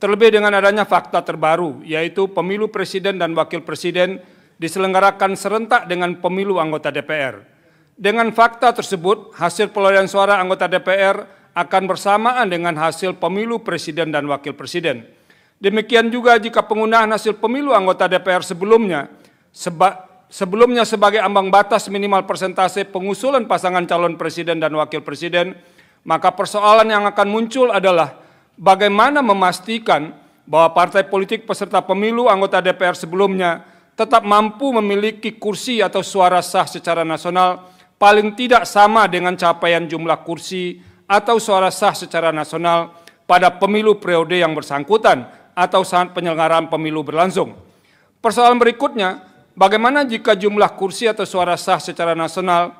Terlebih dengan adanya fakta terbaru, yaitu pemilu presiden dan wakil presiden diselenggarakan serentak dengan pemilu anggota DPR. Dengan fakta tersebut, hasil perolehan suara anggota DPR akan bersamaan dengan hasil pemilu presiden dan wakil presiden. Demikian juga jika penggunaan hasil pemilu anggota DPR sebelumnya sebagai ambang batas minimal persentase pengusulan pasangan calon presiden dan wakil presiden, maka persoalan yang akan muncul adalah bagaimana memastikan bahwa partai politik peserta pemilu anggota DPR sebelumnya tetap mampu memiliki kursi atau suara sah secara nasional paling tidak sama dengan capaian jumlah kursi atau suara sah secara nasional pada pemilu periode yang bersangkutan atau saat penyelenggaraan pemilu berlangsung. Persoalan berikutnya, bagaimana jika jumlah kursi atau suara sah secara nasional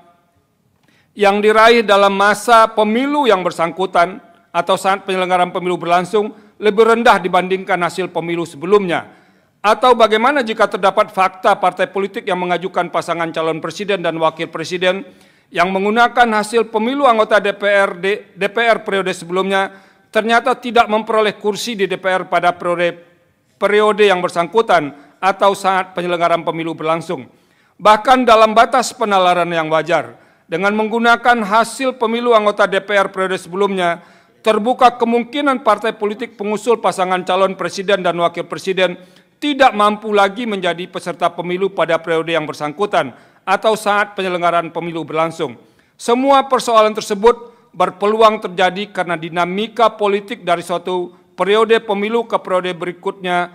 yang diraih dalam masa pemilu yang bersangkutan atau saat penyelenggaraan pemilu berlangsung lebih rendah dibandingkan hasil pemilu sebelumnya? Atau bagaimana jika terdapat fakta partai politik yang mengajukan pasangan calon presiden dan wakil presiden yang menggunakan hasil pemilu anggota DPR periode sebelumnya ternyata tidak memperoleh kursi di DPR pada periode yang bersangkutan atau saat penyelenggaraan pemilu berlangsung. Bahkan dalam batas penalaran yang wajar, dengan menggunakan hasil pemilu anggota DPR periode sebelumnya, terbuka kemungkinan partai politik pengusul pasangan calon presiden dan wakil presiden tidak mampu lagi menjadi peserta pemilu pada periode yang bersangkutan atau saat penyelenggaraan pemilu berlangsung. Semua persoalan tersebut berpeluang terjadi karena dinamika politik dari suatu periode pemilu ke periode berikutnya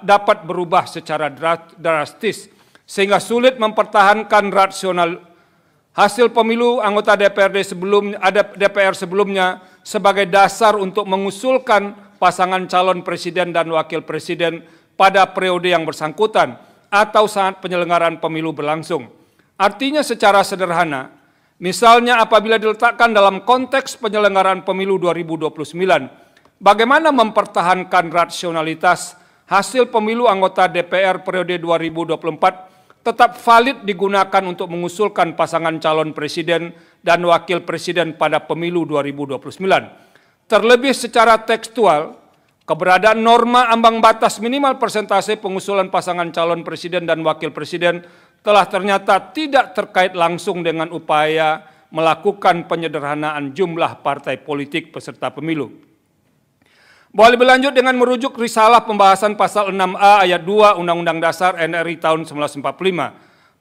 dapat berubah secara drastis, sehingga sulit mempertahankan rasional hasil pemilu anggota DPR sebelumnya sebagai dasar untuk mengusulkan pasangan calon presiden dan wakil presiden pada periode yang bersangkutan atau saat penyelenggaraan pemilu berlangsung. Artinya secara sederhana, misalnya apabila diletakkan dalam konteks penyelenggaraan pemilu 2029, bagaimana mempertahankan rasionalitas hasil pemilu anggota DPR periode 2024 tetap valid digunakan untuk mengusulkan pasangan calon presiden dan wakil presiden pada pemilu 2029. Terlebih secara tekstual, keberadaan norma ambang batas minimal persentase pengusulan pasangan calon presiden dan wakil presiden telah ternyata tidak terkait langsung dengan upaya melakukan penyederhanaan jumlah partai politik peserta pemilu. Boleh berlanjut dengan merujuk risalah pembahasan pasal 6A ayat 2 Undang-Undang Dasar NRI tahun 1945.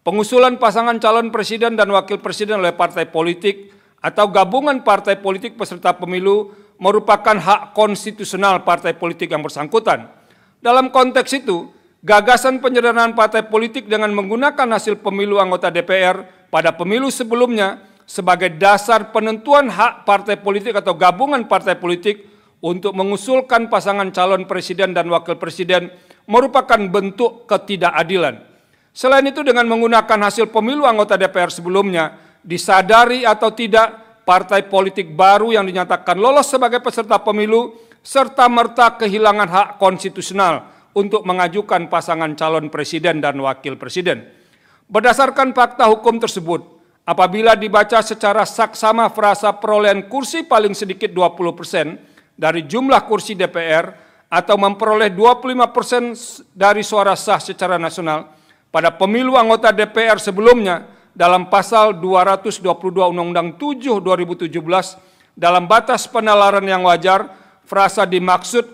Pengusulan pasangan calon presiden dan wakil presiden oleh partai politik atau gabungan partai politik peserta pemilu merupakan hak konstitusional partai politik yang bersangkutan. Dalam konteks itu, gagasan penyederhanaan partai politik dengan menggunakan hasil pemilu anggota DPR pada pemilu sebelumnya sebagai dasar penentuan hak partai politik atau gabungan partai politik untuk mengusulkan pasangan calon presiden dan wakil presiden merupakan bentuk ketidakadilan. Selain itu, dengan menggunakan hasil pemilu anggota DPR sebelumnya, disadari atau tidak, partai politik baru yang dinyatakan lolos sebagai peserta pemilu serta-merta kehilangan hak konstitusional untuk mengajukan pasangan calon presiden dan wakil presiden. Berdasarkan fakta hukum tersebut, apabila dibaca secara saksama frasa perolehan kursi paling sedikit 20% dari jumlah kursi DPR atau memperoleh 25% dari suara sah secara nasional pada pemilu anggota DPR sebelumnya, dalam pasal 222 Undang-Undang 7 2017 dalam batas penalaran yang wajar, frasa dimaksud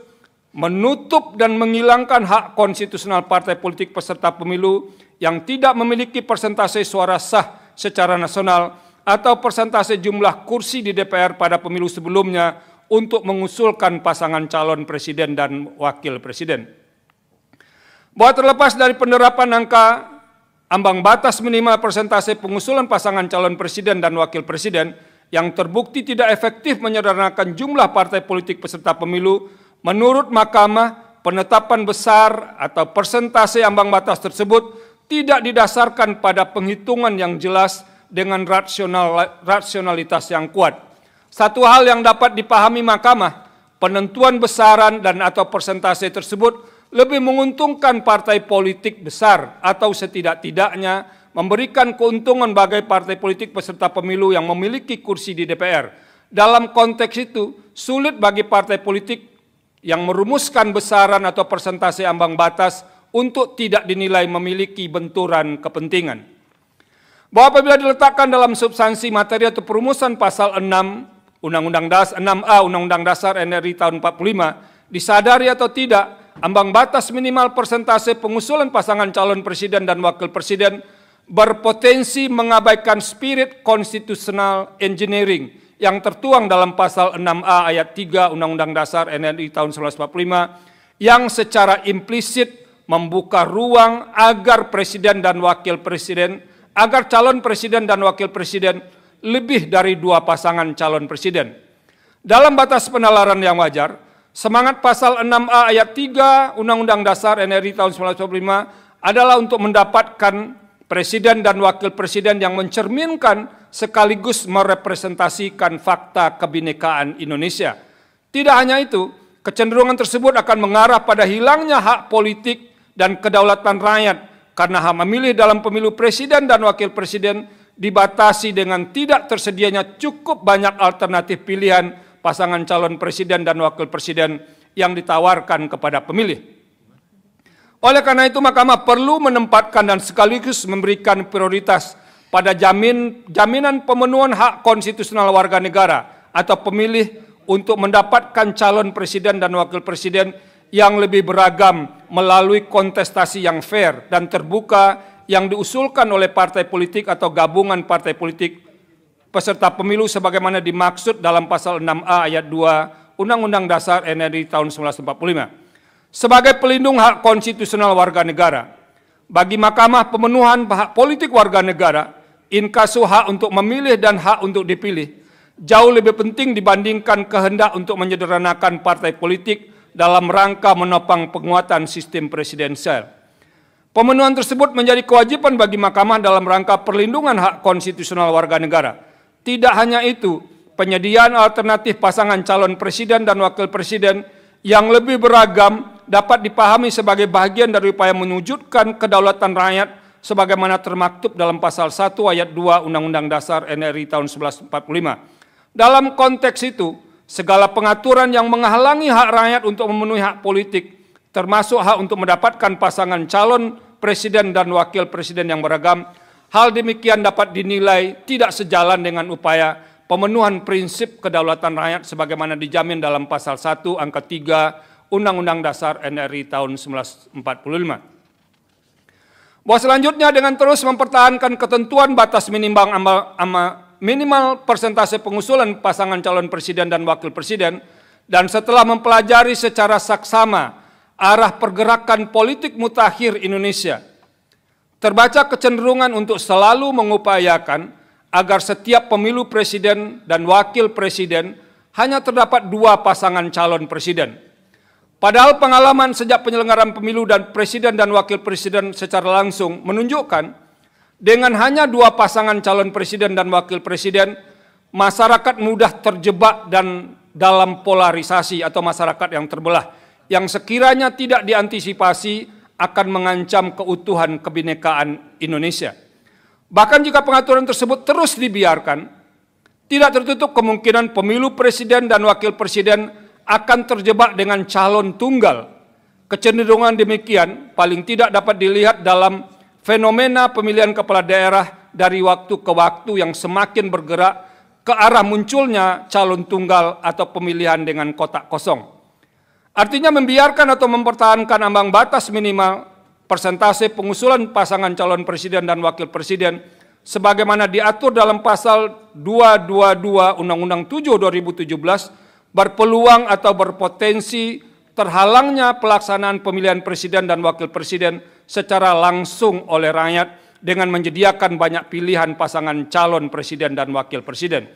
menutup dan menghilangkan hak konstitusional partai politik peserta pemilu yang tidak memiliki persentase suara sah secara nasional atau persentase jumlah kursi di DPR pada pemilu sebelumnya untuk mengusulkan pasangan calon presiden dan wakil presiden. Bahwa terlepas dari penerapan angka ambang batas minimal persentase pengusulan pasangan calon presiden dan wakil presiden yang terbukti tidak efektif menyederhanakan jumlah partai politik peserta pemilu, menurut Mahkamah, penetapan besar atau persentase ambang batas tersebut tidak didasarkan pada penghitungan yang jelas dengan rasionalitas yang kuat. Satu hal yang dapat dipahami Mahkamah, penentuan besaran dan atau persentase tersebut lebih menguntungkan partai politik besar atau setidak-tidaknya memberikan keuntungan bagi partai politik peserta pemilu yang memiliki kursi di DPR. Dalam konteks itu, sulit bagi partai politik yang merumuskan besaran atau persentase ambang batas untuk tidak dinilai memiliki benturan kepentingan. Bahwa apabila diletakkan dalam substansi materi atau perumusan pasal 6 6A Undang-Undang Dasar NRI tahun 45, disadari atau tidak, ambang batas minimal persentase pengusulan pasangan calon presiden dan wakil presiden berpotensi mengabaikan spirit constitutional engineering yang tertuang dalam pasal 6A ayat 3 Undang-Undang Dasar NRI tahun 1945 yang secara implisit membuka ruang agar presiden dan wakil presiden, agar calon presiden dan wakil presiden lebih dari 2 pasangan calon presiden. Dalam batas penalaran yang wajar, semangat pasal 6A ayat 3 Undang-Undang Dasar NRI tahun 1945 adalah untuk mendapatkan presiden dan wakil presiden yang mencerminkan sekaligus merepresentasikan fakta kebinekaan Indonesia. Tidak hanya itu, kecenderungan tersebut akan mengarah pada hilangnya hak politik dan kedaulatan rakyat karena hak memilih dalam pemilu presiden dan wakil presiden dibatasi dengan tidak tersedianya cukup banyak alternatif pilihan pasangan calon presiden dan wakil presiden yang ditawarkan kepada pemilih. Oleh karena itu, Mahkamah perlu menempatkan dan sekaligus memberikan prioritas pada jaminan pemenuhan hak konstitusional warga negara atau pemilih untuk mendapatkan calon presiden dan wakil presiden yang lebih beragam melalui kontestasi yang fair dan terbuka yang diusulkan oleh partai politik atau gabungan partai politik peserta pemilu sebagaimana dimaksud dalam pasal 6A ayat 2 Undang-Undang Dasar NRI tahun 1945. Sebagai pelindung hak konstitusional warga negara, bagi Mahkamah pemenuhan hak politik warga negara, inkasu hak untuk memilih dan hak untuk dipilih, jauh lebih penting dibandingkan kehendak untuk menyederhanakan partai politik dalam rangka menopang penguatan sistem presidensial. Pemenuhan tersebut menjadi kewajiban bagi Mahkamah dalam rangka perlindungan hak konstitusional warga negara. Tidak hanya itu, penyediaan alternatif pasangan calon presiden dan wakil presiden yang lebih beragam dapat dipahami sebagai bagian dari upaya mewujudkan kedaulatan rakyat sebagaimana termaktub dalam pasal 1 ayat 2 Undang-Undang Dasar NRI tahun 1945. Dalam konteks itu, segala pengaturan yang menghalangi hak rakyat untuk memenuhi hak politik, termasuk hak untuk mendapatkan pasangan calon presiden dan wakil presiden yang beragam, hal demikian dapat dinilai tidak sejalan dengan upaya pemenuhan prinsip kedaulatan rakyat sebagaimana dijamin dalam pasal 1 angka 3 Undang-Undang Dasar NRI tahun 1945. Bahwa selanjutnya dengan terus mempertahankan ketentuan batas minimal persentase pengusulan pasangan calon presiden dan wakil presiden, dan setelah mempelajari secara saksama arah pergerakan politik mutakhir Indonesia, terbaca kecenderungan untuk selalu mengupayakan agar setiap pemilu presiden dan wakil presiden hanya terdapat 2 pasangan calon presiden. Padahal pengalaman sejak penyelenggaraan pemilu dan presiden dan wakil presiden secara langsung menunjukkan dengan hanya 2 pasangan calon presiden dan wakil presiden, masyarakat mudah terjebak dan dalam polarisasi atau masyarakat yang terbelah, yang sekiranya tidak diantisipasi akan mengancam keutuhan kebinekaan Indonesia. Bahkan jika pengaturan tersebut terus dibiarkan, tidak tertutup kemungkinan pemilu presiden dan wakil presiden akan terjebak dengan calon tunggal. Kecenderungan demikian paling tidak dapat dilihat dalam fenomena pemilihan kepala daerah dari waktu ke waktu yang semakin bergerak ke arah munculnya calon tunggal atau pemilihan dengan kotak kosong. Artinya membiarkan atau mempertahankan ambang batas minimal persentase pengusulan pasangan calon presiden dan wakil presiden sebagaimana diatur dalam pasal 222 Undang-Undang 7 2017 berpeluang atau berpotensi terhalangnya pelaksanaan pemilihan presiden dan wakil presiden secara langsung oleh rakyat dengan menyediakan banyak pilihan pasangan calon presiden dan wakil presiden.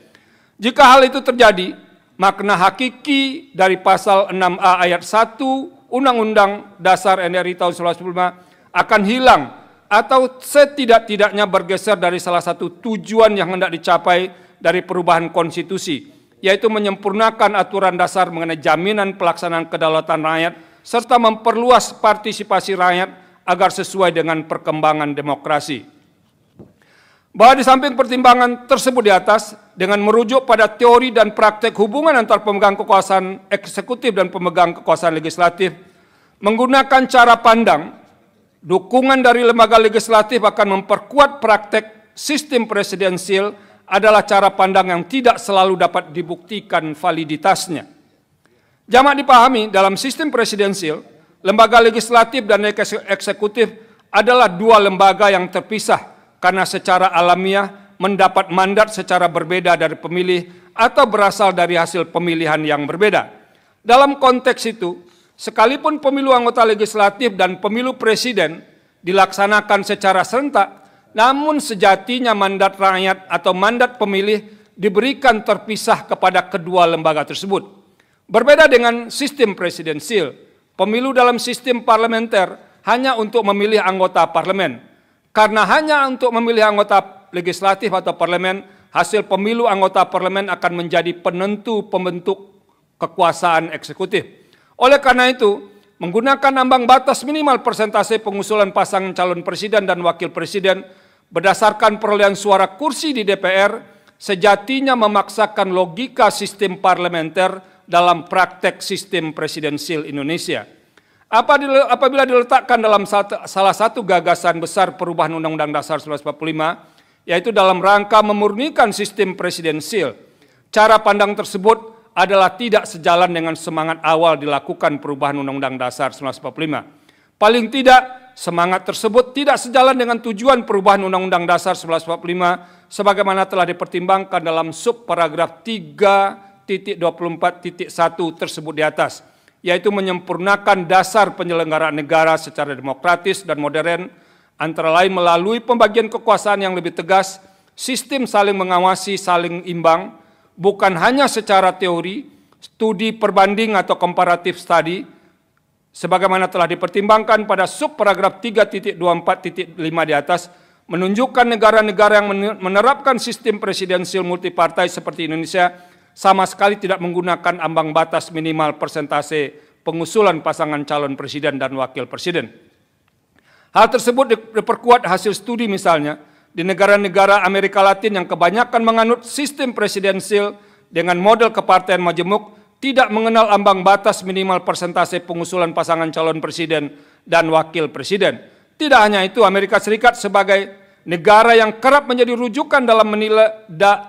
Jika hal itu terjadi, makna hakiki dari pasal 6A ayat 1 Undang-Undang Dasar NRI tahun 1945 akan hilang atau setidak-tidaknya bergeser dari salah satu tujuan yang hendak dicapai dari perubahan konstitusi, yaitu menyempurnakan aturan dasar mengenai jaminan pelaksanaan kedaulatan rakyat serta memperluas partisipasi rakyat agar sesuai dengan perkembangan demokrasi. Bahwa di samping pertimbangan tersebut di atas, dengan merujuk pada teori dan praktek hubungan antar pemegang kekuasaan eksekutif dan pemegang kekuasaan legislatif, menggunakan cara pandang, dukungan dari lembaga legislatif akan memperkuat praktek sistem presidensial adalah cara pandang yang tidak selalu dapat dibuktikan validitasnya. Jamak dipahami, dalam sistem presidensial, lembaga legislatif dan eksekutif adalah dua lembaga yang terpisah karena secara alamiah mendapat mandat secara berbeda dari pemilih atau berasal dari hasil pemilihan yang berbeda. Dalam konteks itu, sekalipun pemilu anggota legislatif dan pemilu presiden dilaksanakan secara serentak, namun sejatinya mandat rakyat atau mandat pemilih diberikan terpisah kepada kedua lembaga tersebut. Berbeda dengan sistem presidensial, pemilu dalam sistem parlementer hanya untuk memilih anggota parlemen. Karena hanya untuk memilih anggota legislatif atau parlemen, hasil pemilu anggota parlemen akan menjadi penentu pembentuk kekuasaan eksekutif. Oleh karena itu, menggunakan ambang batas minimal persentase pengusulan pasangan calon presiden dan wakil presiden berdasarkan perolehan suara kursi di DPR, sejatinya memaksakan logika sistem parlementer dalam praktek sistem presidensial Indonesia. Apabila diletakkan dalam salah satu gagasan besar perubahan Undang-Undang Dasar 1945, yaitu dalam rangka memurnikan sistem presidensial, cara pandang tersebut adalah tidak sejalan dengan semangat awal dilakukan perubahan Undang-Undang Dasar 1945. Paling tidak, semangat tersebut tidak sejalan dengan tujuan perubahan Undang-Undang Dasar 1945 sebagaimana telah dipertimbangkan dalam subparagraf 3.24.1 tersebut di atas, yaitu menyempurnakan dasar penyelenggaraan negara secara demokratis dan modern, antara lain melalui pembagian kekuasaan yang lebih tegas, sistem saling mengawasi, saling imbang, bukan hanya secara teori, studi perbanding atau comparative study, sebagaimana telah dipertimbangkan pada subparagraf 3.24.5 di atas, menunjukkan negara-negara yang menerapkan sistem presidensial multipartai seperti Indonesia sama sekali tidak menggunakan ambang batas minimal persentase pengusulan pasangan calon presiden dan wakil presiden. Hal tersebut diperkuat hasil studi misalnya di negara-negara Amerika Latin yang kebanyakan menganut sistem presidensial dengan model kepartean majemuk, tidak mengenal ambang batas minimal persentase pengusulan pasangan calon presiden dan wakil presiden. Tidak hanya itu, Amerika Serikat sebagai negara yang kerap menjadi rujukan dalam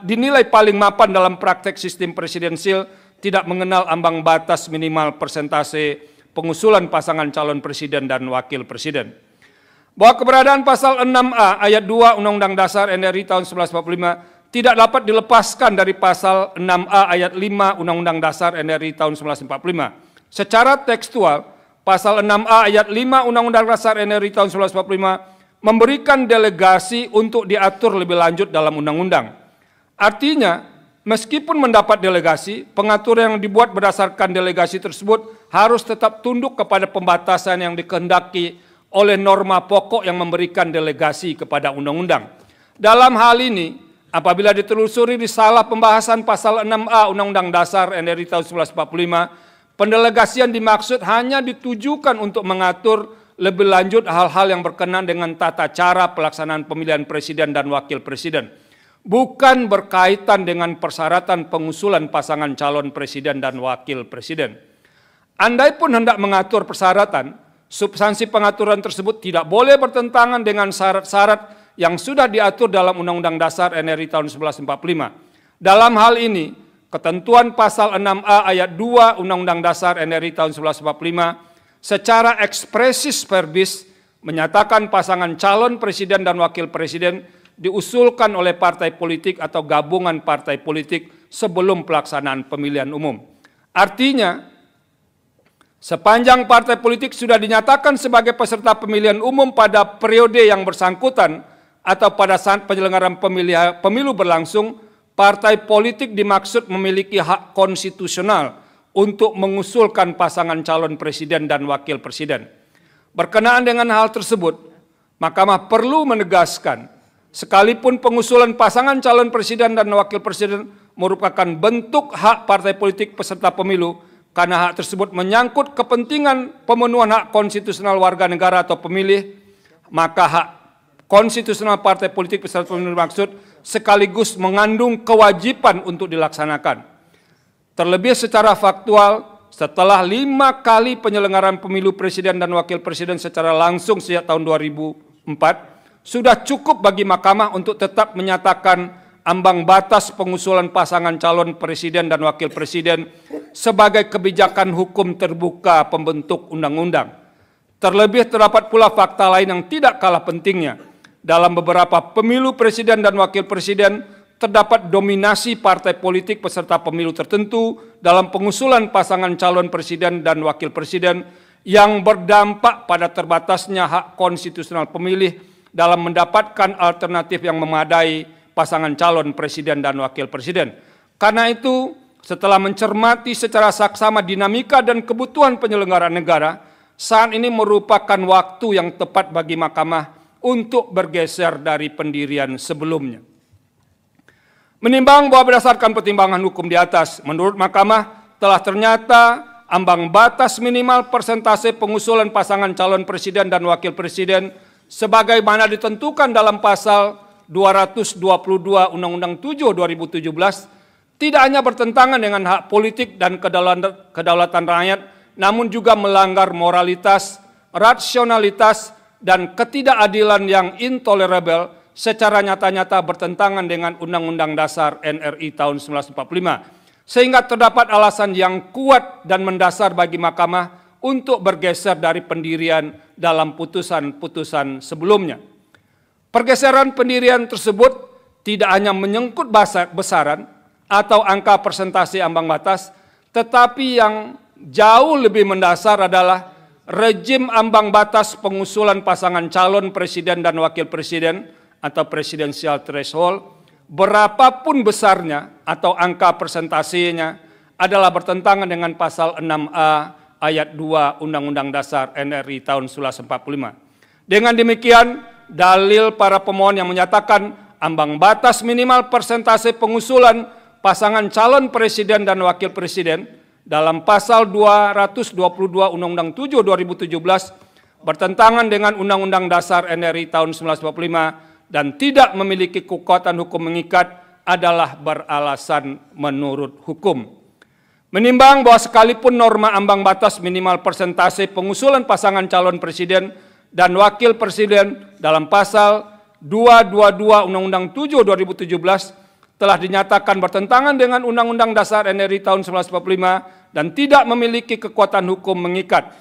dinilai paling mapan dalam praktek sistem presidensial, tidak mengenal ambang batas minimal persentase pengusulan pasangan calon presiden dan wakil presiden. Bahwa keberadaan pasal 6A ayat 2 Undang-Undang Dasar NRI tahun 1945 tidak dapat dilepaskan dari pasal 6A ayat 5 Undang-Undang Dasar NRI tahun 1945. Secara tekstual, pasal 6A ayat 5 Undang-Undang Dasar NRI tahun 1945 memberikan delegasi untuk diatur lebih lanjut dalam undang-undang. Artinya, meskipun mendapat delegasi, pengaturan yang dibuat berdasarkan delegasi tersebut harus tetap tunduk kepada pembatasan yang dikehendaki oleh norma pokok yang memberikan delegasi kepada undang-undang. Dalam hal ini, apabila ditelusuri di salah pembahasan pasal 6A Undang-Undang Dasar NRI tahun 1945, pendelegasian dimaksud hanya ditujukan untuk mengatur lebih lanjut hal-hal yang berkenaan dengan tata cara pelaksanaan pemilihan presiden dan wakil presiden, bukan berkaitan dengan persyaratan pengusulan pasangan calon presiden dan wakil presiden. Andai pun hendak mengatur persyaratan, substansi pengaturan tersebut tidak boleh bertentangan dengan syarat-syarat yang sudah diatur dalam Undang-Undang Dasar NRI tahun 1945. Dalam hal ini, ketentuan pasal 6A ayat 2 Undang-Undang Dasar NRI tahun 1945 secara expressis verbis menyatakan pasangan calon presiden dan wakil presiden diusulkan oleh partai politik atau gabungan partai politik sebelum pelaksanaan pemilihan umum. Artinya, sepanjang partai politik sudah dinyatakan sebagai peserta pemilihan umum pada periode yang bersangkutan atau pada saat penyelenggaraan pemilu berlangsung, partai politik dimaksud memiliki hak konstitusional untuk mengusulkan pasangan calon presiden dan wakil presiden. Berkenaan dengan hal tersebut, Mahkamah perlu menegaskan, sekalipun pengusulan pasangan calon presiden dan wakil presiden merupakan bentuk hak partai politik peserta pemilu, karena hak tersebut menyangkut kepentingan pemenuhan hak konstitusional warga negara atau pemilih, maka hak konstitusional partai politik peserta pemilu dimaksud sekaligus mengandung kewajiban untuk dilaksanakan. Terlebih secara faktual, setelah 5 kali penyelenggaraan pemilu presiden dan wakil presiden secara langsung sejak tahun 2004, sudah cukup bagi Mahkamah untuk tetap menyatakan ambang batas pengusulan pasangan calon presiden dan wakil presiden sebagai kebijakan hukum terbuka pembentuk undang-undang. Terlebih terdapat pula fakta lain yang tidak kalah pentingnya. Dalam beberapa pemilu presiden dan wakil presiden, terdapat dominasi partai politik peserta pemilu tertentu dalam pengusulan pasangan calon presiden dan wakil presiden yang berdampak pada terbatasnya hak konstitusional pemilih dalam mendapatkan alternatif yang memadai pasangan calon presiden dan wakil presiden. Karena itu, setelah mencermati secara saksama dinamika dan kebutuhan penyelenggaraan negara, saat ini merupakan waktu yang tepat bagi Mahkamah untuk bergeser dari pendirian sebelumnya. Menimbang bahwa berdasarkan pertimbangan hukum di atas, menurut Mahkamah telah ternyata ambang batas minimal persentase pengusulan pasangan calon presiden dan wakil presiden sebagaimana ditentukan dalam pasal 222 Undang-Undang 7 2017 tidak hanya bertentangan dengan hak politik dan kedaulatan rakyat, namun juga melanggar moralitas, rasionalitas, dan ketidakadilan yang intolerabel secara nyata-nyata bertentangan dengan Undang-Undang Dasar NRI tahun 1945. Sehingga terdapat alasan yang kuat dan mendasar bagi Mahkamah untuk bergeser dari pendirian dalam putusan-putusan sebelumnya. Pergeseran pendirian tersebut tidak hanya menyangkut besaran atau angka persentase ambang batas, tetapi yang jauh lebih mendasar adalah rejim ambang batas pengusulan pasangan calon presiden dan wakil presiden atau presidensial threshold, berapapun besarnya atau angka persentasenya adalah bertentangan dengan pasal 6A ayat 2 Undang-Undang Dasar NRI tahun 1945. Dengan demikian, dalil para pemohon yang menyatakan ambang batas minimal persentase pengusulan pasangan calon presiden dan wakil presiden dalam pasal 222 Undang-Undang 7 2017 bertentangan dengan Undang-Undang Dasar NRI tahun 1945 dan tidak memiliki kekuatan hukum mengikat adalah beralasan menurut hukum. Menimbang bahwa sekalipun norma ambang batas minimal persentase pengusulan pasangan calon presiden dan wakil presiden dalam pasal 222 Undang-Undang 7 2017 telah dinyatakan bertentangan dengan Undang-Undang Dasar NRI tahun 1945 dan tidak memiliki kekuatan hukum mengikat.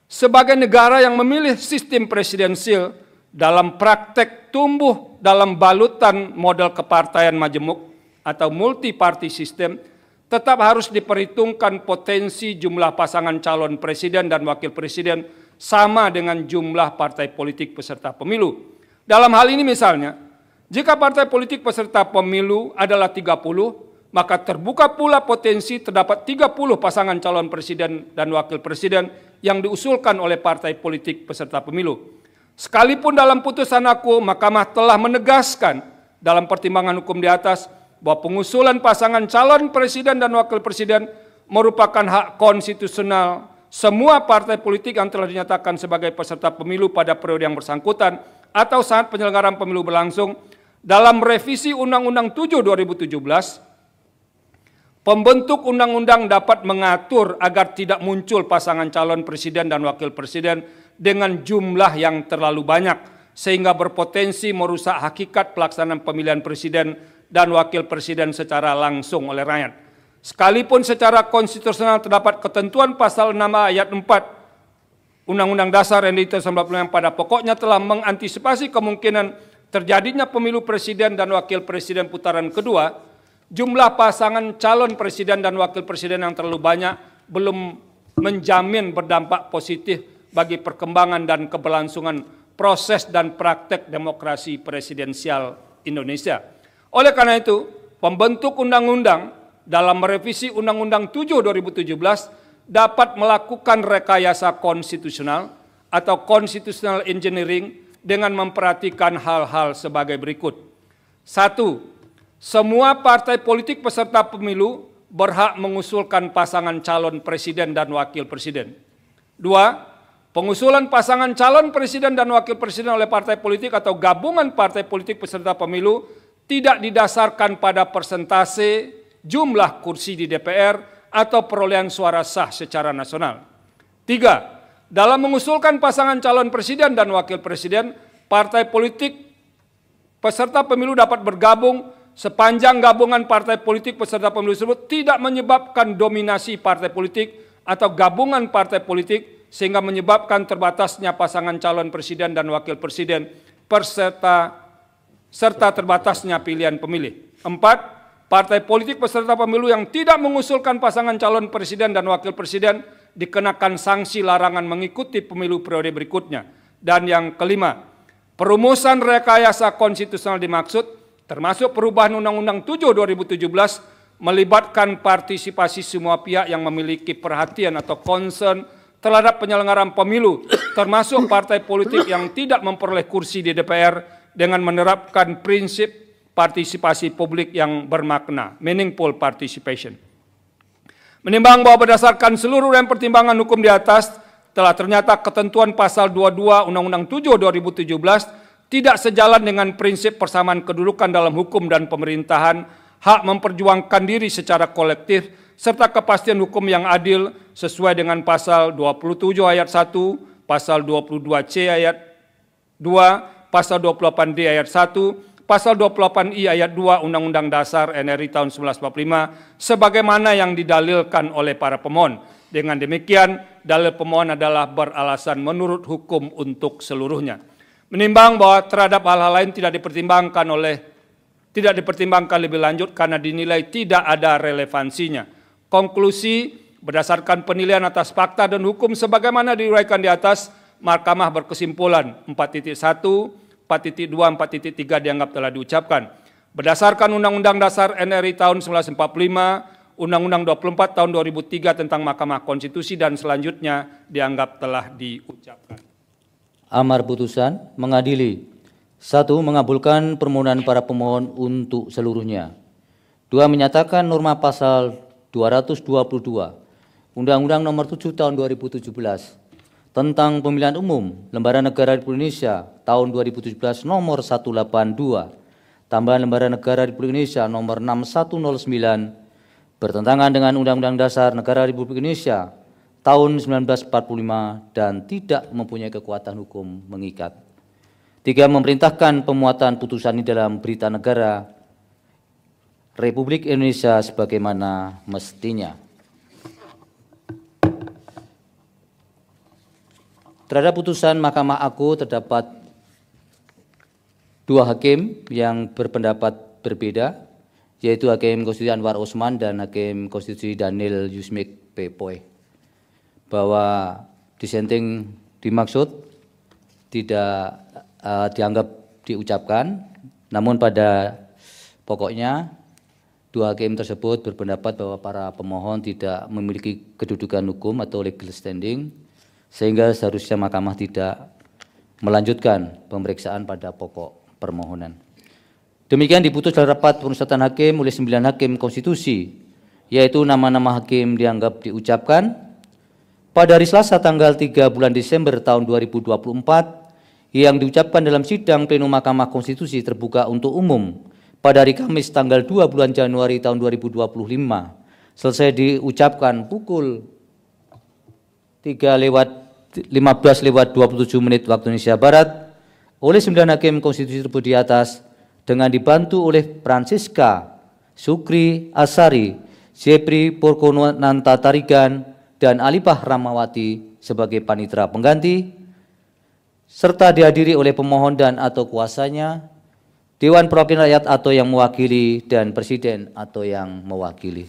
Sebagai negara yang memilih sistem presidensil dalam praktek tumbuh dalam balutan model kepartaian majemuk atau multi-party system, tetap harus diperhitungkan potensi jumlah pasangan calon presiden dan wakil presiden sama dengan jumlah partai politik peserta pemilu. Dalam hal ini misalnya, jika partai politik peserta pemilu adalah 30, maka terbuka pula potensi terdapat 30 pasangan calon presiden dan wakil presiden yang diusulkan oleh partai politik peserta pemilu. Sekalipun dalam putusan aku, Mahkamah telah menegaskan dalam pertimbangan hukum di atas bahwa pengusulan pasangan calon presiden dan wakil presiden merupakan hak konstitusional semua partai politik yang telah dinyatakan sebagai peserta pemilu pada periode yang bersangkutan atau saat penyelenggaraan pemilu berlangsung. Dalam revisi Undang-Undang 7 2017, pembentuk undang-undang dapat mengatur agar tidak muncul pasangan calon presiden dan wakil presiden dengan jumlah yang terlalu banyak, sehingga berpotensi merusak hakikat pelaksanaan pemilihan presiden dan wakil presiden secara langsung oleh rakyat. Sekalipun secara konstitusional terdapat ketentuan pasal 6 ayat 4 Undang-Undang Dasar NRI tahun 1945 yang pada pokoknya telah mengantisipasi kemungkinan terjadinya pemilu presiden dan wakil presiden putaran kedua, jumlah pasangan calon presiden dan wakil presiden yang terlalu banyak belum menjamin berdampak positif bagi perkembangan dan keberlangsungan proses dan praktek demokrasi presidensial Indonesia. Oleh karena itu, pembentuk undang-undang dalam merevisi Undang-Undang 7 2017 dapat melakukan rekayasa konstitusional atau constitutional engineering dengan memperhatikan hal-hal sebagai berikut. 1. Semua partai politik peserta pemilu berhak mengusulkan pasangan calon presiden dan wakil presiden. 2. pengusulan pasangan calon presiden dan wakil presiden oleh partai politik atau gabungan partai politik peserta pemilu tidak didasarkan pada persentase jumlah kursi di DPR atau perolehan suara sah secara nasional. 3. Dalam mengusulkan pasangan calon presiden dan wakil presiden, partai politik peserta pemilu dapat bergabung sepanjang gabungan partai politik peserta pemilu tersebut tidak menyebabkan dominasi partai politik atau gabungan partai politik sehingga menyebabkan terbatasnya pasangan calon presiden dan wakil presiden serta terbatasnya pilihan pemilih. 4. Partai politik peserta pemilu yang tidak mengusulkan pasangan calon presiden dan wakil presiden dikenakan sanksi larangan mengikuti pemilu periode berikutnya. Dan yang kelima, perumusan rekayasa konstitusional dimaksud, termasuk perubahan Undang-Undang 7 2017, melibatkan partisipasi semua pihak yang memiliki perhatian atau concern terhadap penyelenggaraan pemilu, termasuk partai politik yang tidak memperoleh kursi di DPR dengan menerapkan prinsip partisipasi publik yang bermakna, meaningful participation. Menimbang bahwa berdasarkan seluruh pertimbangan hukum di atas, telah ternyata ketentuan pasal 22 Undang-Undang 7 2017 tidak sejalan dengan prinsip persamaan kedudukan dalam hukum dan pemerintahan, hak memperjuangkan diri secara kolektif, serta kepastian hukum yang adil sesuai dengan pasal 27 ayat 1, pasal 22C ayat 2, pasal 28D ayat 1, pasal 28I ayat 2 Undang-Undang Dasar NRI tahun 1945 sebagaimana yang didalilkan oleh para pemohon. Dengan demikian, dalil pemohon adalah beralasan menurut hukum untuk seluruhnya. Menimbang bahwa terhadap hal-hal lain tidak dipertimbangkan lebih lanjut karena dinilai tidak ada relevansinya. Konklusi, berdasarkan penilaian atas fakta dan hukum sebagaimana diuraikan di atas, Mahkamah berkesimpulan 4.1, 4.2, 4.3 dianggap telah diucapkan. Berdasarkan Undang-Undang Dasar NRI tahun 1945, Undang-Undang 24 tahun 2003 tentang Mahkamah Konstitusi dan selanjutnya dianggap telah diucapkan. Amar putusan mengadili. 1. Mengabulkan permohonan para pemohon untuk seluruhnya. 2. Menyatakan norma pasal 222 Undang-Undang Nomor 7 Tahun 2017 tentang Pemilihan Umum Lembaran Negara Republik Indonesia tahun 2017 Nomor 182 tambahan Lembaran Negara Republik Indonesia Nomor 6109 bertentangan dengan Undang-Undang Dasar Negara Republik Indonesia tahun 1945 dan tidak mempunyai kekuatan hukum mengikat. 3. Memerintahkan pemuatan putusan ini dalam Berita Negara Republik Indonesia sebagaimana mestinya. Terhadap putusan Mahkamah Agung terdapat 2 hakim yang berpendapat berbeda, yaitu Hakim Konstitusi Anwar Usman dan Hakim Konstitusi Daniel Yusmik Pepoe, bahwa dissenting dimaksud tidak dianggap diucapkan, namun pada pokoknya 2 hakim tersebut berpendapat bahwa para pemohon tidak memiliki kedudukan hukum atau legal standing, sehingga seharusnya Mahkamah tidak melanjutkan pemeriksaan pada pokok permohonan. Demikian diputus dalam rapat pemusatan hakim oleh 9 hakim konstitusi, yaitu nama-nama hakim dianggap diucapkan pada hari Selasa tanggal 3 bulan Desember tahun 2024 yang diucapkan dalam sidang pleno Mahkamah Konstitusi terbuka untuk umum pada hari Kamis tanggal 2 bulan Januari tahun 2025 selesai diucapkan pukul 15:27 waktu Indonesia Barat oleh 9 hakim konstitusi tersebut di atas dengan dibantu oleh Francisca Sukri Asari, Jepri Porkonanta Tarigan, dan Alipah Ramawati sebagai panitera pengganti, serta dihadiri oleh pemohon dan atau kuasanya, Dewan Perwakilan Rakyat atau yang mewakili, dan Presiden atau yang mewakili.